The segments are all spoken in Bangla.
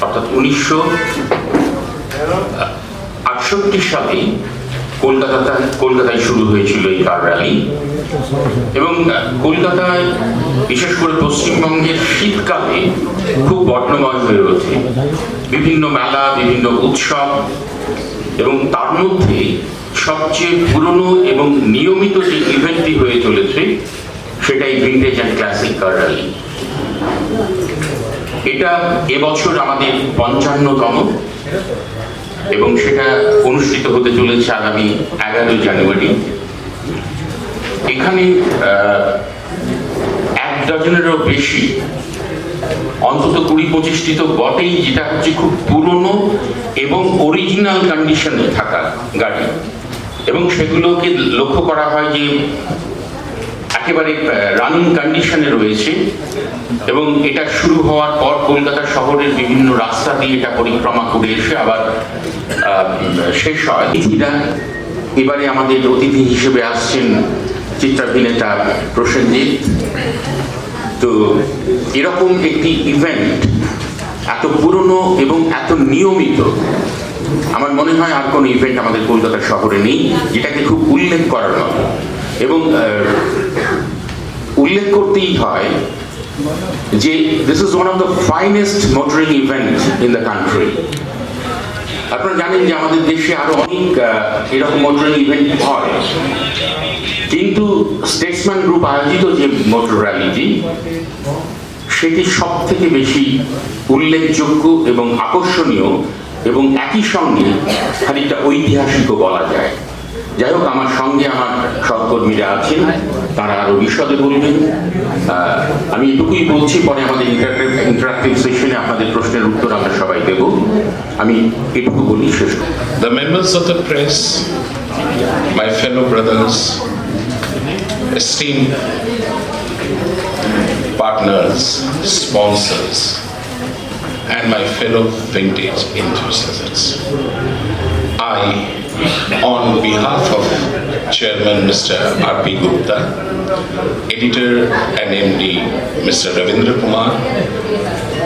অর্থাৎ 1968 সালে কলকাতায় শুরু হয়েছিল এই কার র্যালি এবং কলকাতায় বিশেষ করে পশ্চিমবঙ্গের শীতকালে খুব বর্ণময় হয়ে ওঠে। বিভিন্ন মেলা, বিভিন্ন উৎসব এবং তার মধ্যে সবচেয়ে পুরনো এবং নিয়মিত যে ইভেন্টটি হয়ে চলেছে সেটাই vintage and classic car rally. এটা এবছর আমাদের 55তম এবং সেটা অনুষ্ঠিত হতে চলেছে আগামী 11 জানুয়ারি। এখানে 1 ডজনেরও বেশি, অন্তত 20-25টি তো বটেই, যেটা হচ্ছে খুব পুরনো এবং অরিজিনাল কন্ডিশনে থাকা গাড়ি, এবং সেগুলোকে লক্ষ্য করা হয় যে একেবারে রানিং কন্ডিশনে রয়েছে। এবং এটা শুরু হওয়ার পর কলকাতা শহরের বিভিন্ন রাস্তা দিয়ে এটা পরিক্রমা করে এসে আবার শেষ হয়। এবারে আমাদের অতিথি হিসেবে আসছেন চিত্রাভিনেতা প্রসেনজিৎ। তো এরকম একটি ইভেন্ট এত পুরনো এবং এত নিয়মিত আমার মনে হয় আর কোনো ইভেন্ট আমাদের কলকাতা শহরে নেই, যেটাকে খুব উল্লেখ করার মতো। এবং উল্লেখ করতেই হয় যে this is one of the finest motoring event in the country. আপনারা জানেন যে আমাদের দেশে আরো অনেক এরকম মোটরিং ইভেন্ট হয়, কিন্তু স্টেটসম্যান গ্রুপ আয়োজিত যে মোটর র্যালিটি সেটি সব থেকে বেশি উল্লেখযোগ্য এবং আকর্ষণীয় এবং একই সঙ্গে খানিকটা ঐতিহাসিকও বলা যায়। যাই হোক, আমার সঙ্গে আমার সহকর্মীরা আছেন, তারা আরো বিশদে বলবেন। আমি এটুকুই বলছি, পরে আমাদের ইন্টারঅ্যাক্টিভ সেশনে আপনাদের প্রশ্নের উত্তর আমরা সবাই দেব। আমি এটুকু বলি শেষ। The members of the press, my fellow brothers, esteemed partners, sponsors, and my fellow vintage enthusiasts, I, on behalf of Chairman Mr. R.P. Gupta, Editor and MD Mr. Ravindra Kumar,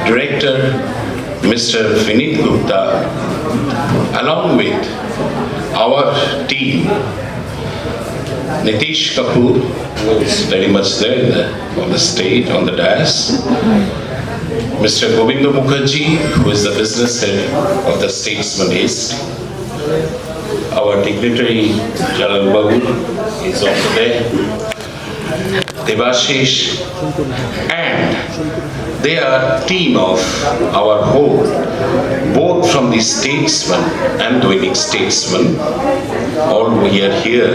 Director Mr. Vinit Gupta, along with our team, Nitish Kapoor, who is very much there on the stage, on the dais, Mr. Govindo Mukherjee, who is the business head of the Statesman East, our dignitary Jalal Babu is also there, Devashish, and they are team of our whole, both from the statesman and the winning statesman. All we are here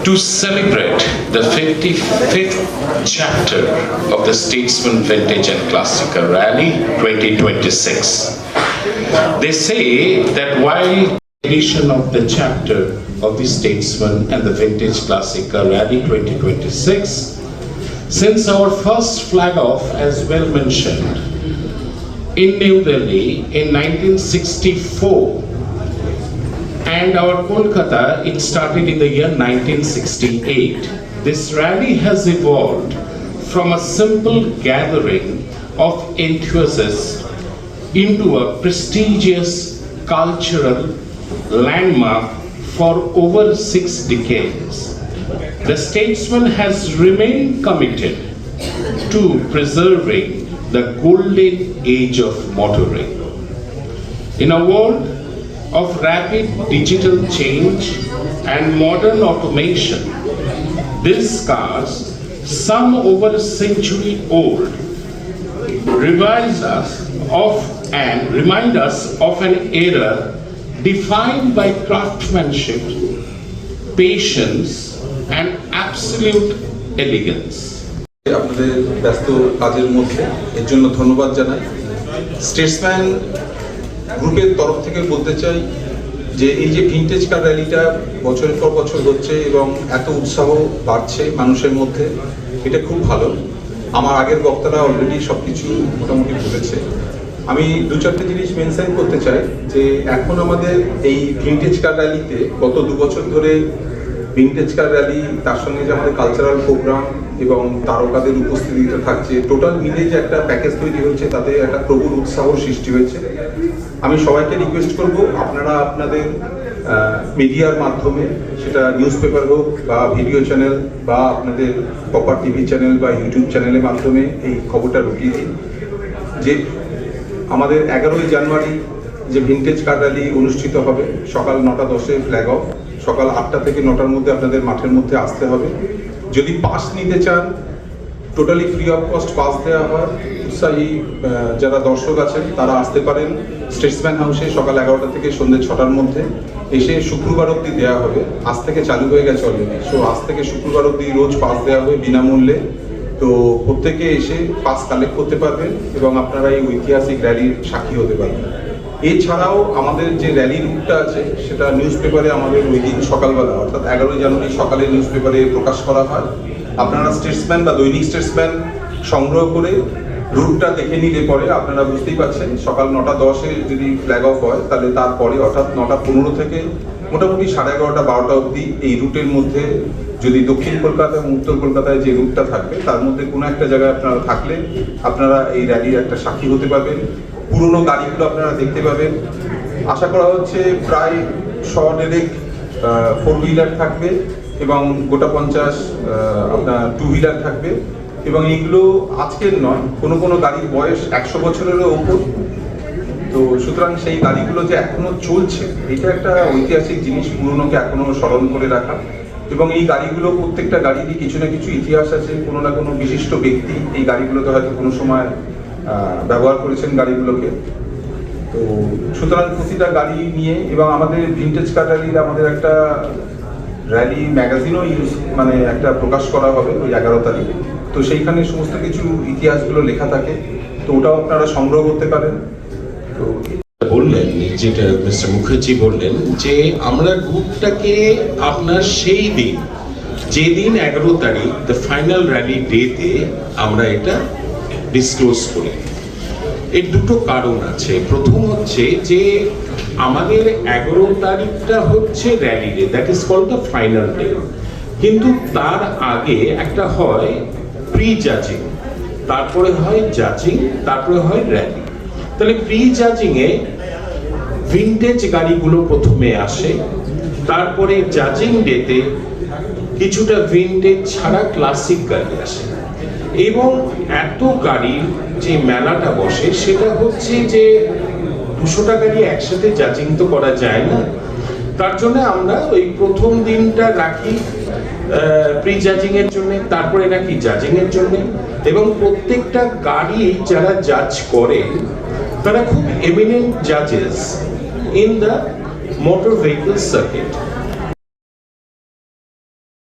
to celebrate the 55th chapter of the Statesman Vintage and Classical Rally 2026. They say that while edition of the chapter of the Statesman and the Vintage Classical Rally 2026, since our first flag off, as well mentioned, in New Delhi in 1964, and our Kolkata, it started in the year 1968. This rally has evolved from a simple gathering of enthusiasts into a prestigious cultural landmark for over 6 decades. The Statesman has remained committed to preserving the golden age of motoring. In a world of rapid digital change and modern automation, these cars, some over a century old, remind us of an era defined by craftsmanship, patience, and absolute elegance. আপনাদের ব্যস্ত কাজের মধ্যে এর জন্য ধন্যবাদ জানাই। স্টেটসম্যান গ্রুপের তরফ থেকে বলতে চাই যে এই যে ভিন্টেজ কার র্যালিটা বছরের পর বছর হচ্ছে এবং এত উৎসাহ বাড়ছে মানুষের মধ্যে, এটা খুব ভালো। আমার আগের বক্তারা অলরেডি সবকিছু মোটামুটি বলেছে। আমি 2-4টে জিনিস মেনশন করতে চাই যে এখন আমাদের এই ভিন্টেজ কার র্যালিতে গত 2 বছর ধরে ভিন্টেজ কার র্যালি, তার সঙ্গে যে আমাদের কালচারাল প্রোগ্রাম এবং তারকাদের উপস্থিতিতে থাকছে, টোটাল মিলে যে একটা প্যাকেজ তৈরি হয়েছে তাতে একটা প্রবল উৎসাহ সৃষ্টি হয়েছে। আমি সবাইকে রিকোয়েস্ট করব আপনারা আপনাদের মিডিয়ার মাধ্যমে, সেটা নিউজ পেপার হোক বা ভিডিও চ্যানেল বা আপনাদের প্রপার টিভি চ্যানেল বা ইউটিউব চ্যানেলের মাধ্যমে এই খবরটা ঢুকিয়ে দিন যে আমাদের 11ই জানুয়ারি যে ভিনটেজ কার র্যালি অনুষ্ঠিত হবে সকাল 9:10 ফ্ল্যাগ অফ, সকাল 8টা থেকে 9টার মধ্যে আপনাদের মাঠের মধ্যে আসতে হবে। যদি পাস নিতে চান totally free of cost pass দেওয়া হয়। উৎসাহী যারা দর্শক আছেন তারা আসতে পারেন স্টেটসম্যান হাউসে সকাল 11টা থেকে সন্ধ্যে 6টার মধ্যে এসে শুক্রবার অবধি দেওয়া হবে। আজ থেকে চালু হয়ে গেছে অলরেডি, সো আজ থেকে শুক্রবার অবধি রোজ পাস দেওয়া হবে বিনামূল্যে। তো প্রত্যেকে এসে পাস কালেক্ট করতে পারবেন এবং আপনারা এই ঐতিহাসিক র্যালির সাক্ষী হতে পারবেন। এছাড়াও আমাদের যে র্যালি রুটটা আছে সেটা নিউজ পেপারে আমাদের ওই দিন সকালবেলা অর্থাৎ 11ই জানুয়ারি সকালে নিউজ পেপারে প্রকাশ করা হয়। আপনারা স্টেটসম্যান বা দৈনিক স্টেটসম্যান সংগ্রহ করে রুটটা দেখে নিলে পরে আপনারা বুঝতেই পারছেন সকাল 9:10-এ যদি ফ্ল্যাগ অফ হয় তাহলে তারপরে অর্থাৎ 9:15 থেকে মোটামুটি 11:30 12টা অবধি এই রুটের মধ্যে যদি দক্ষিণ কলকাতা এবং উত্তর কলকাতায় যে রুটটা থাকবে তার মধ্যে কোনো একটা জায়গায় আপনারা থাকলে আপনারা এই র্যালির একটা সাক্ষী হতে পারবেন। পুরনো গাড়িগুলো আপনারা দেখতে পাবেন। আশা করা হচ্ছে প্রায় 100 ফোর হুইলার থাকবে এবং গোটা 50 আপনার টু হুইলার থাকবে এবং এইগুলো আজকের নয়, কোনো গাড়ির বয়স 100 বছরেরও ওপর। তো সুতরাং সেই গাড়িগুলো যে এখনো চলছে এটা একটা ঐতিহাসিক জিনিস, পুরনোকে এখনো স্মরণ করে রাখা। এবং এই গাড়িগুলো প্রত্যেকটা গাড়িরই কিছু না কিছু ইতিহাস আছে, কোনো না কোনো বিশিষ্ট ব্যক্তি এই গাড়িগুলোতে হয়তো কোনো সময় ব্যবহার করেছেন গাড়িগুলোকে। তো সুতরাং প্রতিটা গাড়ি নিয়ে এবং আমাদের ভিনটেজ কার র্যালির আমাদের একটা র্যালি ম্যাগাজিনও মানে একটা প্রকাশ করা হবে ওই 11 তারিখ। তো সেইখানে সমস্ত কিছু ইতিহাসগুলো লেখা থাকে, তো ওটাও আপনারা সংগ্রহ করতে পারেন। তো বললেন যেটা মিস্টার মুখার্জি বললেন যে আমরা গ্রুপটাকে আপনার সেই দিন যেদিন 11 তারিখ দ্য ফাইনাল র্যালি ডেতে আমরা এটা ডিসক্লোজ করি। এর দুটো কারণ আছে। প্রথম হচ্ছে যে আমাদের 11 তারিখটা হচ্ছে rally day, that is called the final day, কিন্তু তার আগে একটা হয় প্রি জাজিং, তারপরে হয় জাজিং, তারপরে হয় র্যালি। তাহলে প্রি জাজিং এ ভিনটেজ গাড়িগুলো প্রথমে আসে, তারপরে জাজিং ডেতে কিছুটা ভিনটেজ ছাড়া ক্লাসিক গাড়ি আসে এবং এত গাড়ির যে মেলাটা বসে সেটা হচ্ছে যে 200টা গাড়ি একসাথে জাজিং তো করা যায় না। তার জন্য আমরা ওই প্রথম দিনটা রাখি প্রি জাজিং এর জন্য, তারপরে রাখি জাজিং এর জন্য। এবং প্রত্যেকটা গাড়ি যারা জাজ করে তারা খুব এমিনেন্ট জাজেস in the motor vehicle circuit.